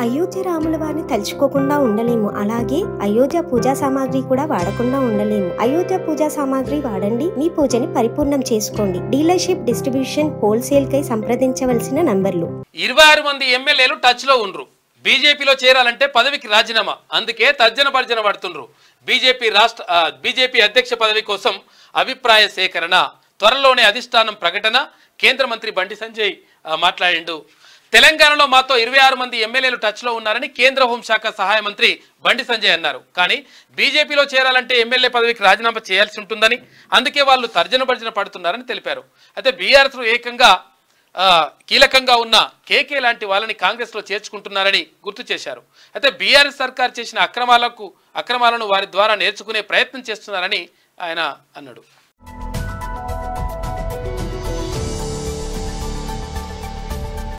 అయోధ్య రాముల వారిని తలుచుకోకుండా ఉండలేము. అలాగే అయోధ్య పూజా సామాగ్రి కూడా వాడకుండా ఉండలేము. అయోధ్య పూజా సామాగ్రి వాడండి, మీ పూజని పరిపూర్ణం చేసుకోండి. డీలర్షిప్, డిస్ట్రిబ్యూషన్, హోల్సేల్ కై సంప్రదించవలసిన నంబర్లు. 26 మంది ఎమ్మెల్యేలు టచ్ లో ఉండ్రు. బీజేపీలో చేరాలంటే పదవికి రాజీనామా, అందుకే తర్జన భర్జన పడుతుండ్రు. బీజేపీ అధ్యక్ష పదవి కోసం అభిప్రాయ సేకరణ, త్వరలోనే అధిష్టానం ప్రకటన. కేంద్ర మంత్రి బండి సంజయ్ మాట్లాడిండు. తెలంగాణలో మాతో 26 మంది ఎమ్మెల్యేలు టచ్ లో ఉన్నారని కేంద్ర హోంశాఖ సహాయ మంత్రి బండి సంజయ్ అన్నారు. కానీ బీజేపీలో చేరాలంటే ఎమ్మెల్యే పదవికి రాజీనామా చేయాల్సి ఉంటుందని, అందుకే వాళ్ళు తర్జన భర్జన పడుతున్నారని తెలిపారు. అయితే బీఆర్ఎస్ ఏకంగా కీలకంగా ఉన్న కేకే లాంటి వాళ్ళని కాంగ్రెస్ లో చేర్చుకుంటున్నారని గుర్తు చేశారు. అయితే బీఆర్ఎస్ సర్కార్ చేసిన అక్రమాలను వారి ద్వారా నేర్చుకునే ప్రయత్నం చేస్తున్నారని ఆయన అన్నాడు.